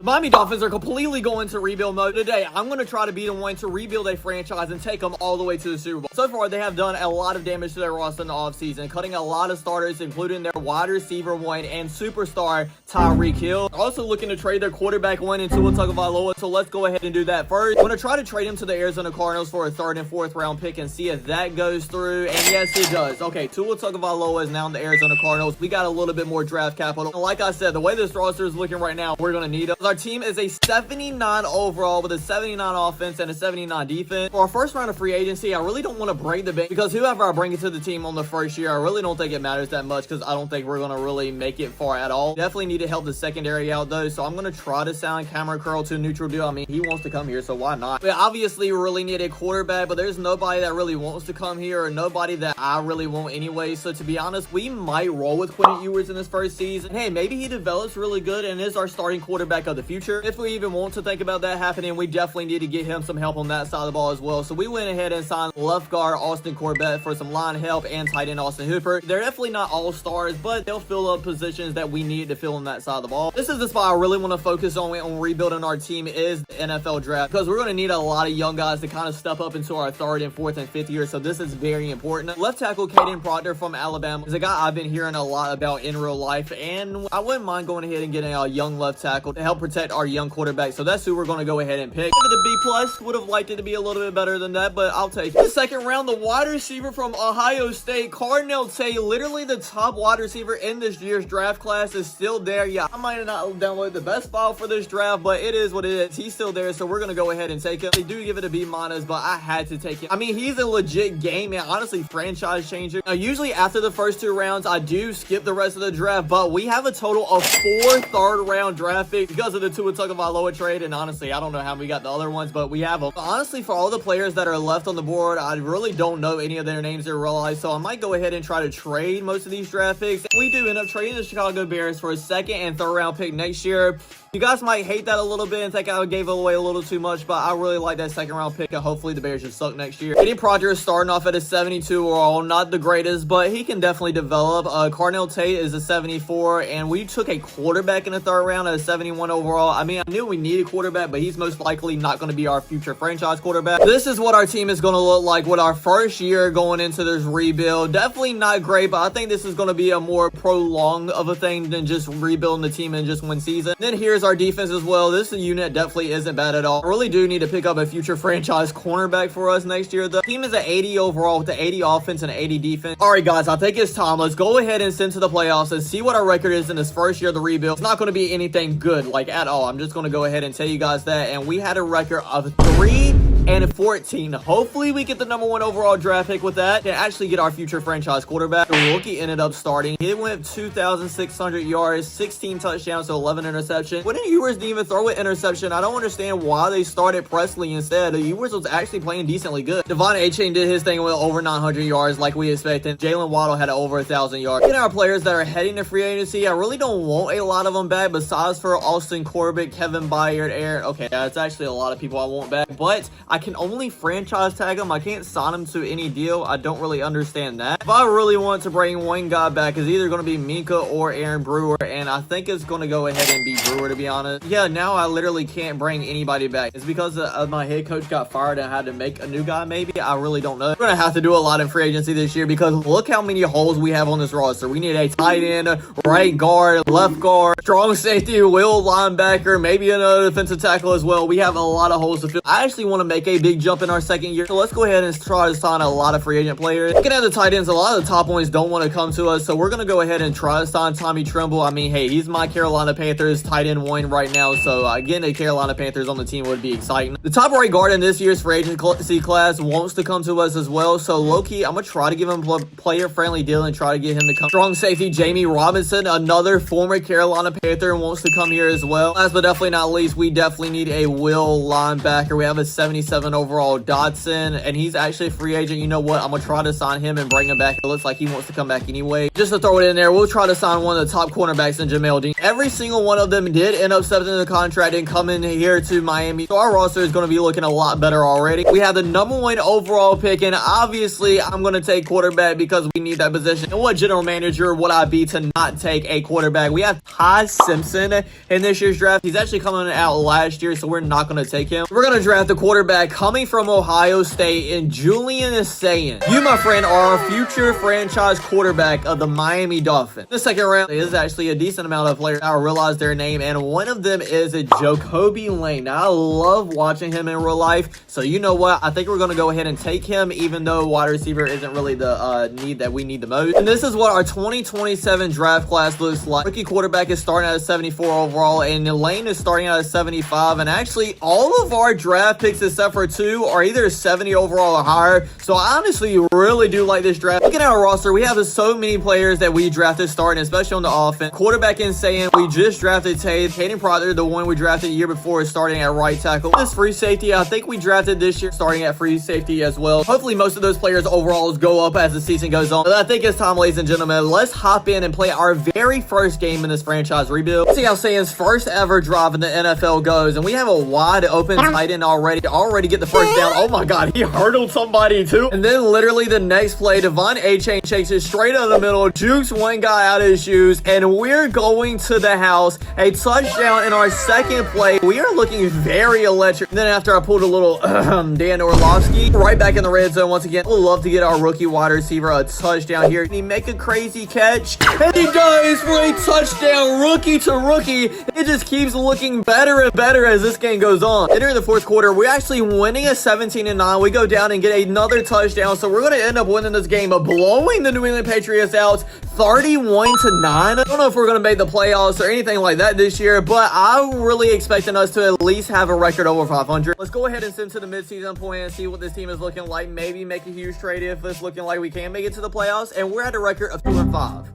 The Miami Dolphins are completely going to rebuild mode today. I'm going to try to be the one to rebuild a franchise and take them all the way to the Super Bowl. So far, they have done a lot of damage to their roster in the offseason, cutting a lot of starters, including their wide receiver one and superstar Tyreek Hill. Also looking to trade their quarterback one and Tua Tagovailoa, so let's go ahead and do that first. I'm going to try to trade him to the Arizona Cardinals for a 3rd and 4th round pick and see if that goes through, and yes, it does. Okay, Tua Tagovailoa is now in the Arizona Cardinals. We got a little bit more draft capital. And like I said, the way this roster is looking right now, we're going to need it. Our team is a 79 overall with a 79 offense and a 79 defense. For our first round of free agency, I really don't want to break the bank because whoever I bring into the team on the first year, I really don't think it matters that much because I don't think we're going to really make it far at all. Definitely need to help the secondary out though, so I'm going to try to sign Cameron Curl to a neutral deal. I mean, he wants to come here, so why not? But obviously, we really need a quarterback, but there's nobody that really wants to come here or nobody that I really want anyway. So to be honest, we might roll with Quentin Ewers in this first season. Hey, maybe he develops really good and is our starting quarterback of the future. If we even want to think about that happening, we definitely need to get him some help on that side of the ball as well. So we went ahead and signed left guard Austin Corbett for some line help and tight end Austin Hooper. They're definitely not all stars, but they'll fill up positions that we need to fill on that side of the ball. This is the spot I really want to focus on rebuilding our team is the NFL draft, because we're going to need a lot of young guys to kind of step up into our 3rd and 4th and 5th year. So this is very important. Left tackle Caden Proctor from Alabama is a guy I've been hearing a lot about in real life, and I wouldn't mind going ahead and getting a young left tackle to help protect our young quarterback. So that's who we're going to go ahead and pick. Give it a B+. Would have liked it to be a little bit better than that, but I'll take it. The 2nd round, the wide receiver from Ohio State, Cardinal Tate, literally the top wide receiver in this year's draft class, is still there. Yeah, I might not download the best file for this draft, but it is what it is. He's still there, so we're going to go ahead and take him. They do give it a B-, but I had to take him. I mean, he's a legit game, man. Honestly, franchise changer. Now, usually after the first 2 rounds, I do skip the rest of the draft, but we have a total of 4 3rd-round draft picks because of the Tua Tagovailoa trade, and honestly, I don't know how we got the other ones, but we have them. But honestly, for all the players that are left on the board, I really don't know any of their names in real life, so I might go ahead and try to trade most of these draft picks. We do end up trading the Chicago Bears for a 2nd and 3rd round pick next year. You guys might hate that a little bit and think I gave away a little too much, but I really like that 2nd round pick, and hopefully the Bears just suck next year. Eddie Proctor is starting off at a 72 overall, not the greatest, but he can definitely develop. Cardinal Tate is a 74, and we took a quarterback in the 3rd round at a 71 overall. I mean, I knew we needed a quarterback, but he's most likely not going to be our future franchise quarterback. This is what our team is going to look like with our first year going into this rebuild. Definitely not great, but I think this is going to be a more prolonged of a thing than just rebuilding the team in just one season. Then here's our defense as well. This unit definitely isn't bad at all. I really do need to pick up a future franchise cornerback for us next year. The team is at 80 overall with the 80 offense and 80 defense. All right, guys, I think it's time. Let's go ahead and send to the playoffs and see what our record is in this first year of the rebuild. It's not going to be anything good, like at all. I'm just going to go ahead and tell you guys that. And we had a record of 3-14. Hopefully we get the number 1 overall draft pick with that and actually get our future franchise quarterback. The rookie ended up starting. He went 2,600 yards, 16 touchdowns, so 11 interceptions. Quentin Ewers didn't even throw an interception. I don't understand why they started Presley instead. Ewers was actually playing decently good. Devon A-Chain did his thing with over 900 yards like we expected. Jalen Waddle had over 1,000 yards. Getting our players that are heading to free agency, I really don't want a lot of them back besides for Austin Corbett, Kevin Byard, Aaron. Okay, that's actually a lot of people I want back, but I can only franchise tag them. I can't sign them to any deal. I don't really understand that. If I really want to bring one guy back, it's either going to be Minka or Aaron Brewer, and I think it's going to go ahead and be Brewer, to be honest. Yeah, now I literally can't bring anybody back. It's because my head coach got fired and I had to make a new guy, maybe. I really don't know. We're going to have to do a lot in free agency this year because look how many holes we have on this roster. We need a tight end, right guard, left guard, strong safety, will linebacker, maybe another defensive tackle as well. We have a lot of holes to fill. I actually want to make a big jump in our 2nd year, so let's go ahead and try to sign a lot of free agent players. Looking at the tight ends, a lot of the top ones don't want to come to us, so we're going to go ahead and try to sign Tommy Tremble. I mean, hey, he's my Carolina Panthers tight end 1 right now, so getting a Carolina Panthers on the team would be exciting. The top right guard in this year's free agency class wants to come to us as well, so low-key, I'm going to try to give him a player-friendly deal and try to get him to come. Strong safety Jamie Robinson, another former Carolina Panther, wants to come here as well. Last but definitely not least, we definitely need a will linebacker. We have a 76 97 overall Dotson, and he's actually a free agent. You know what? I'm going to try to sign him and bring him back. It looks like he wants to come back anyway. Just to throw it in there, we'll try to sign one of the top cornerbacks in Jamel Dean. Every single one of them did end up stepping in the contract and coming here to Miami. So our roster is going to be looking a lot better already. We have the #1 overall pick, and obviously I'm going to take quarterback because we need that position. And what general manager would I be to not take a quarterback? We have Ty Simpson in this year's draft. He's actually coming out last year, so we're not going to take him. We're going to draft the quarterback coming from Ohio State, and Julian is saying, you, my friend, are our future franchise quarterback of the Miami Dolphins. In the second round is actually a decent amount of players. I realize their name, and one of them is a Jacoby Lane. Now, I love watching him in real life, so you know what? I think we're going to go ahead and take him, even though wide receiver isn't really the need that we need the most. And this is what our 2027 draft class looks like. Rookie quarterback is starting at a 74 overall, and Lane is starting at a 75, and actually all of our draft picks except for 2 are either 70 overall or higher. So I honestly really do like this draft. Looking at our roster, we have so many players that we drafted starting, especially on the offense. Quarterback insane. We just drafted Caden Proctor, the one we drafted the year before, is starting at right tackle. This free safety, I think we drafted this year starting at free safety as well. Hopefully most of those players overalls go up as the season goes on. But I think it's time, ladies and gentlemen, let's hop in and play our very first game in this franchise rebuild. Let's see how Sam's first ever drive in the NFL goes, and we have a wide open tight end already get the first down. Oh my god, he hurdled somebody too. And then literally the next play, Devon A-Chain takes it straight out of the middle, jukes one guy out of his shoes, and we're going to the house. A touchdown in our second play. We are looking very electric. And then after I pulled a little Dan Orlovsky, right back in the red zone once again. We'll love to get our rookie wide receiver a touchdown here. Can he make a crazy catch? And he does for a touchdown, rookie to rookie. It just keeps looking better and better as this game goes on. Entering the fourth quarter, we're actually winning a 17-9. We go down and get another touchdown, so we're going to end up winning this game, but blowing the New England Patriots out 31-9. I don't know if we're going to make the playoffs or anything like that this year, but I'm really expecting us to at least have a record over 500. Let's go ahead and send to the midseason point and see what this team is looking like. Maybe make a huge trade if it's looking like we can make it to the playoffs, and we're at a record of 2-5.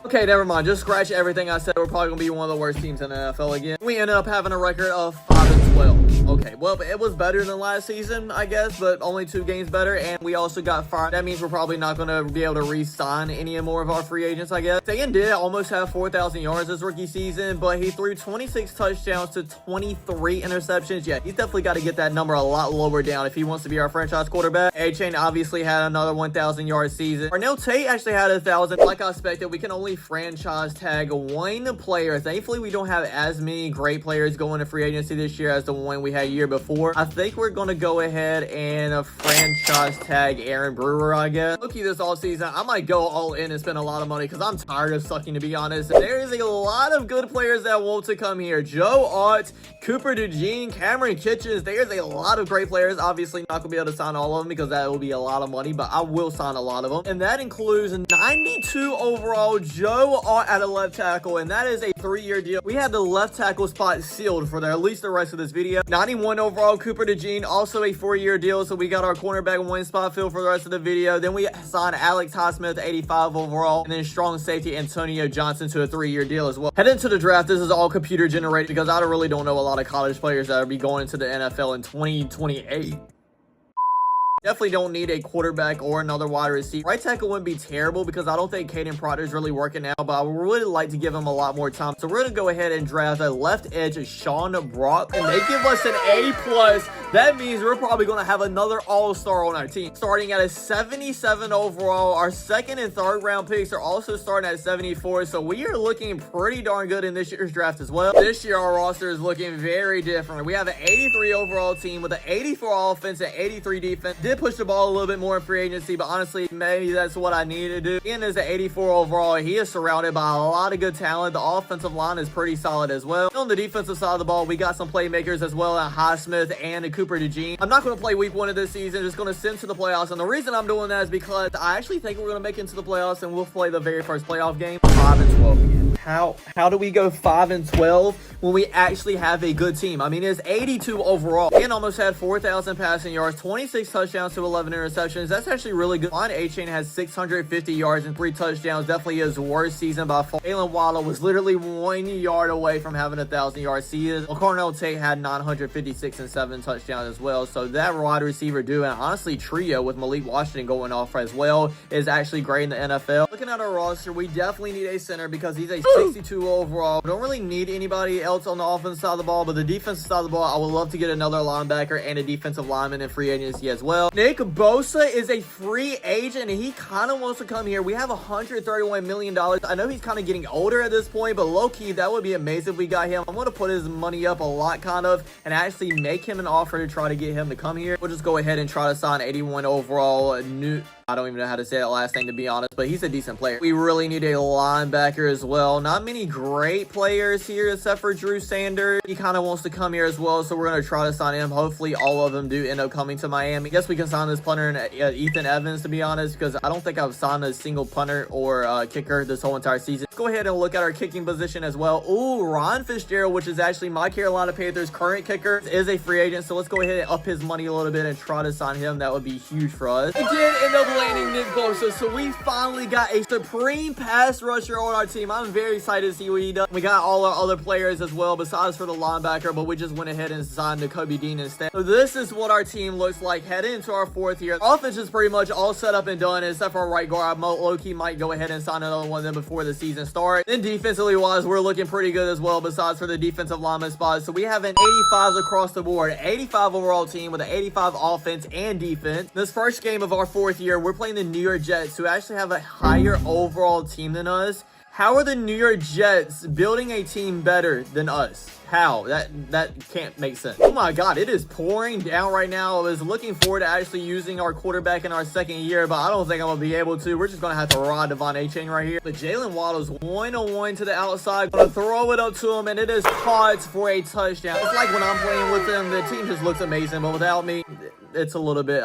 Okay, never mind. Just scratch everything I said. We're probably going to be one of the worst teams in the NFL again. We ended up having a record of 5-12. Okay, well, it was better than last season, I guess, but only 2 games better, and we also got fired. That means we're probably not going to be able to re-sign any more of our free agents, I guess. Sagan did almost have 4,000 yards this rookie season, but he threw 26 touchdowns to 23 interceptions. Yeah, he's definitely got to get that number a lot lower down if he wants to be our franchise quarterback. A-Chain obviously had another 1,000 yard season. Arnell Tate actually had 1,000. Like I expected, we can only franchise tag 1 player. Thankfully, we don't have as many great players going to free agency this year as the one we had year before. I think we're going to go ahead and franchise tag Aaron Brewer, I guess. Looking this all season, I might go all in and spend a lot of money because I'm tired of sucking, to be honest. There is a lot of good players that want to come here. Joe Ott, Cooper DeJean, Cameron Kitchens. There's a lot of great players. Obviously, not going to be able to sign all of them because that will be a lot of money, but I will sign a lot of them. And that includes 92 overall Joe Ott at a left tackle, and that is a 3-year deal. We have the left tackle spot sealed for at least the rest of this video. 91 overall Cooper DeJean, also a 4-year deal, so we got our cornerback 1 spot filled for the rest of the video. Then we signed Alex Highsmith, 85 overall, and then strong safety Antonio Johnson to a 3-year deal as well. Heading into the draft, this is all computer generated because I really don't know a lot of college players that will be going into the NFL in 2028. Definitely don't need a quarterback or another wide receiver. Right tackle wouldn't be terrible because I don't think Caden Proctor is really working now, but I would really like to give him a lot more time. So we're going to go ahead and draft a left edge, Sean Brock, and they give us an A+. That means we're probably going to have another all-star on our team. Starting at a 77 overall, our 2nd and 3rd round picks are also starting at 74, so we are looking pretty darn good in this year's draft as well. This year, our roster is looking very different. We have an 83 overall team with an 84 offense and 83 defense. Did push the ball a little bit more in free agency, but honestly, maybe that's what I need to do. Ian is an 84 overall. He is surrounded by a lot of good talent. The offensive line is pretty solid as well. On the defensive side of the ball, we got some playmakers as well at Highsmith and Cooper DeJean. I'm not going to play week 1 of this season, just going to send to the playoffs, and the reason I'm doing that is because I actually think we're going to make it into the playoffs, and we'll play the very first playoff game, 5-12 again. How do we go 5-12 when we actually have a good team? I mean, it's 82 overall and almost had 4,000 passing yards, 26 touchdowns to 11 interceptions. That's actually really good. On A-Chain has 650 yards and 3 touchdowns. Definitely his worst season by far. Jalen Waddle was literally 1 yard away from having 1,000 yard season. Cornell Tate had 956 and 7 touchdowns as well. So that wide receiver duo and honestly trio with Malik Washington going off as well is actually great in the NFL. Looking at our roster, we definitely need a center because he's a 62 overall. We don't really need anybody else on the offensive side of the ball, but the defensive side of the ball, I would love to get another linebacker and a defensive lineman in free agency as well. Nick Bosa is a free agent and he kind of wants to come here. We have $131 million. I know he's kind of getting older at this point, but low-key, that would be amazing if we got him. I'm going to put his money up a lot kind of and actually make him an offer to try to get him to come here. We'll just go ahead and try to sign 81 overall new. I don't even know how to say that last name to be honest, but he's a decent player. We really need a linebacker as well. Not many great players here except for Drew Sanders. He kind of wants to come here as well, so we're going to try to sign him. Hopefully all of them do end up coming to Miami. I guess we can sign this punter and Ethan Evans to be honest, because I don't think I've signed a single punter or kicker this whole entire season. Let's go ahead and look at our kicking position as well. Ooh, Ron Fitzgerald, which is actually my Carolina Panthers current kicker, is a free agent, so let's go ahead and up his money a little bit and try to sign him. That would be huge for us. We did end up landing Nick Bosa, so we finally got a supreme pass rusher on our team. I'm very excited to see what he does. We got all our other players as well besides for the linebacker, but we just went ahead and signed Kobe Dean instead. So this is what our team looks like heading into our 4th year. Our offense is pretty much all set up and done except for our right guard. Low-key might go ahead and sign another one of them before the season starts. Then defensively wise, we're looking pretty good as well besides for the defensive lineman spots. So we have an 85s across the board, 85 overall team with an 85 offense and defense. This first game of our 4th year, we're playing the New York Jets, who actually have a higher overall team than us. How are the New York Jets building a team better than us? How? That can't make sense. Oh my god, it is pouring down right now. I was looking forward to actually using our quarterback in our 2nd year, but I don't think I'm gonna be able to. We're just gonna have to ride Devon A-Chain right here. But Jalen Waddle's 1-on-1 to the outside. Gonna throw it up to him, and it is caught for a touchdown. It's like when I'm playing with them, the team just looks amazing, but without me, it's a little bit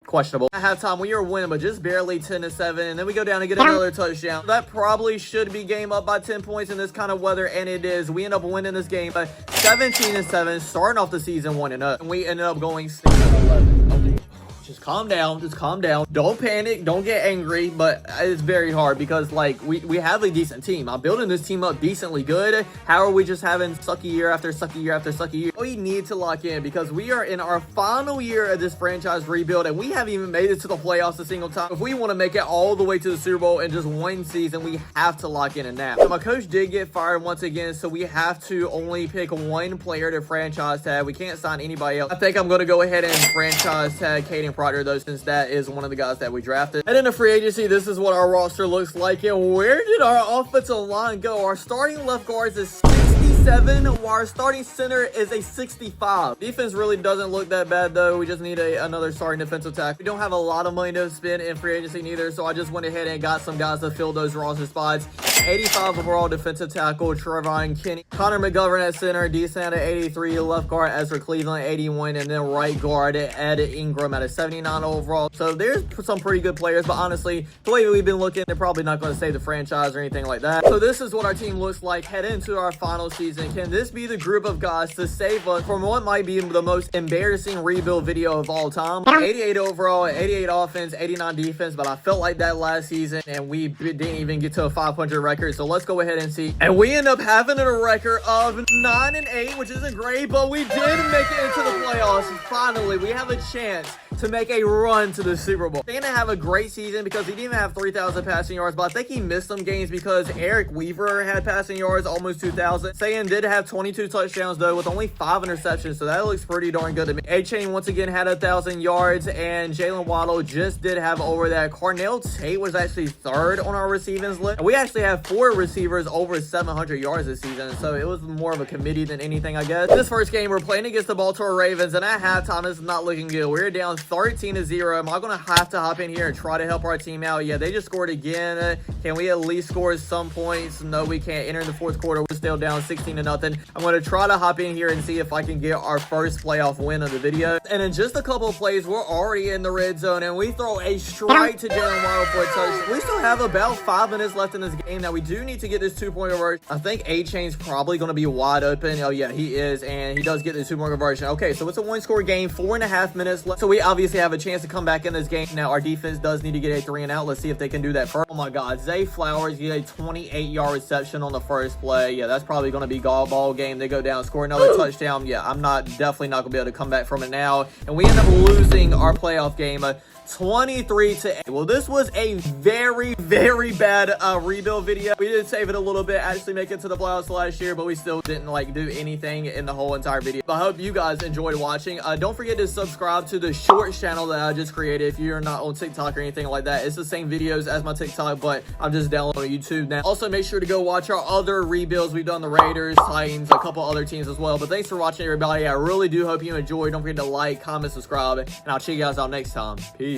questionable. At halftime, we are winning, but just barely 10-7, and then we go down and get another touchdown. That probably should be game up by 10 points in this kind of weather, and it is. We end up winning this game by 17-7, starting off the season 1-0, and we ended up going 6-11. Okay. Just calm down. Just calm down. Don't panic. Don't get angry. But it's very hard because, like, we have a decent team. I'm building this team up decently good. How are we just having sucky year after sucky year after sucky year? We need to lock in because we are in our final year of this franchise rebuild, and we haven't even made it to the playoffs a single time. If we want to make it all the way to the Super Bowl in just one season, we have to lock in now. So my coach did get fired once again, so we have to only pick one player to franchise tag. We can't sign anybody else. I think I'm going to go ahead and franchise tag Caden Proctor, though, since that is one of the guys that we drafted. And in the free agency, this is what our roster looks like. And where did our offensive line go? Our starting left guard is 67, while our starting center is a 65. Defense really doesn't look that bad, though. We just need another starting defensive tackle. We don't have a lot of money to spend in free agency neither, so I just went ahead and got some guys to fill those roster spots. 85 overall defensive tackle, Trevon Kenny. Connor McGovern at center, D-San at 83, left guard Ezra Cleveland 81, and then right guard Ed Ingram at a 79 overall. So there's some pretty good players, but honestly, the way we've been looking, they're probably not going to save the franchise or anything like that. So this is what our team looks like head into our final season. Can this be the group of guys to save us from what might be the most embarrassing rebuild video of all time? 88 overall, 88 offense, 89 defense, but I felt like that last season, and we didn't even get to a 500 record. So let's go ahead and see. And we end up having a record of 9-8, which isn't great, but we did make it into the playoffs. Finally, we have a chance to make a run to the Super Bowl. He's gonna have a great season because he didn't even have 3,000 passing yards, but I think he missed some games because Eric Weaver had passing yards almost 2,000. Sayan did have 22 touchdowns though with only 5 interceptions, so that looks pretty darn good to me. A-Chain once again had 1,000 yards, and Jalen Waddle just did have over that. Cornell Tate was actually 3rd on our receiving list. And we actually have 4 receivers over 700 yards this season, so it was more of a committee than anything, I guess. This first game, we're playing against the Baltimore Ravens, and at halftime, it's not looking good. We're down 13-0. Am I going to have to hop in here and try to help our team out? Yeah, they just scored again. Can we at least score some points? No, we can't. Enter the 4th quarter. We're still down 16-0. 14-0. I'm going to try to hop in here and see if I can get our first playoff win of the video. And in just a couple of plays, we're already in the red zone, and we throw a strike to Jalen Waddle for a touchdown. We still have about 5 minutes left in this game. Now, we do need to get this 2-point conversion. I think A-Chain's probably going to be wide open. Oh, yeah, he is, and he does get the 2-point conversion. Okay, so it's a 1-score game, 4.5 minutes left. So we obviously have a chance to come back in this game. Now, our defense does need to get a 3-and-out. Let's see if they can do that first. Oh, my God. Zay Flowers get a 28-yard reception on the first play. Yeah, that's probably going to be ball game. They go down, score another touchdown. Yeah, I'm definitely not going to be able to come back from it now. And we end up losing our playoff game 23-8. Well, this was a very, very bad rebuild video. We did save it a little bit, actually make it to the playoffs last year, but we still didn't do anything in the whole entire video. But I hope you guys enjoyed watching. Don't forget to subscribe to the Shorts channel that I just created if you're not on TikTok or anything like that. It's the same videos as my TikTok, but I'm just downloading YouTube now. Also, make sure to go watch our other rebuilds. We've done the Raiders, Titans, a couple other teams as well. But thanks for watching, everybody. I really do hope you enjoyed. Don't forget to like, comment, subscribe, and I'll check you guys out next time. Peace.